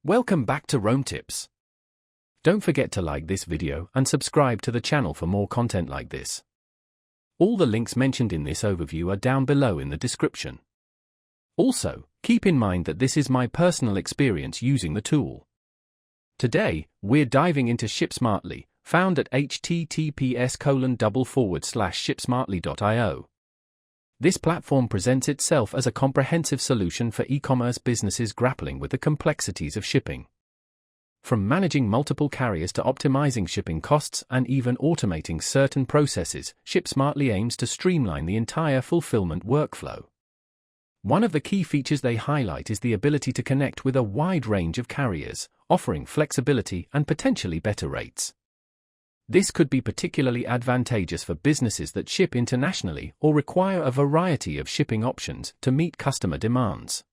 Welcome back to Rome Tips. Don't forget to like this video and subscribe to the channel for more content like this. All the links mentioned in this overview are down below in the description. Also, keep in mind that this is my personal experience using the tool. Today, we're diving into Shipsmartly, found at https://shipsmartly.io. This platform presents itself as a comprehensive solution for e-commerce businesses grappling with the complexities of shipping. From managing multiple carriers to optimizing shipping costs and even automating certain processes, Shipsmartly aims to streamline the entire fulfillment workflow. One of the key features they highlight is the ability to connect with a wide range of carriers, offering flexibility and potentially better rates. This could be particularly advantageous for businesses that ship internationally or require a variety of shipping options to meet customer demands.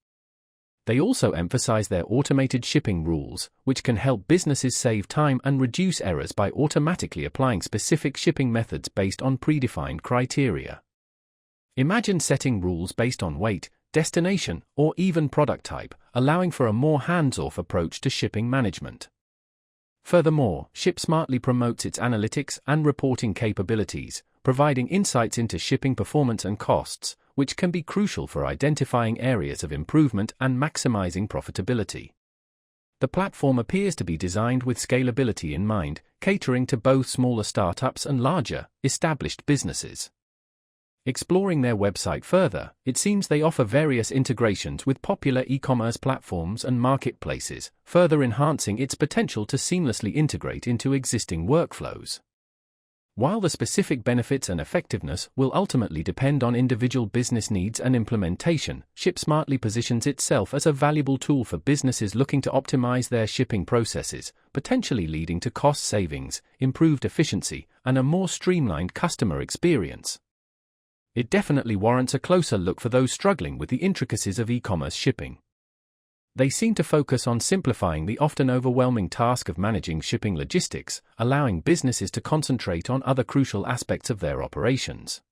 They also emphasize their automated shipping rules, which can help businesses save time and reduce errors by automatically applying specific shipping methods based on predefined criteria. Imagine setting rules based on weight, destination, or even product type, allowing for a more hands-off approach to shipping management. Furthermore, Shipsmartly promotes its analytics and reporting capabilities, providing insights into shipping performance and costs, which can be crucial for identifying areas of improvement and maximizing profitability. The platform appears to be designed with scalability in mind, catering to both smaller startups and larger, established businesses. Exploring their website further, it seems they offer various integrations with popular e-commerce platforms and marketplaces, further enhancing its potential to seamlessly integrate into existing workflows. While the specific benefits and effectiveness will ultimately depend on individual business needs and implementation, Shipsmartly positions itself as a valuable tool for businesses looking to optimize their shipping processes, potentially leading to cost savings, improved efficiency, and a more streamlined customer experience. It definitely warrants a closer look for those struggling with the intricacies of e-commerce shipping. They seem to focus on simplifying the often overwhelming task of managing shipping logistics, allowing businesses to concentrate on other crucial aspects of their operations.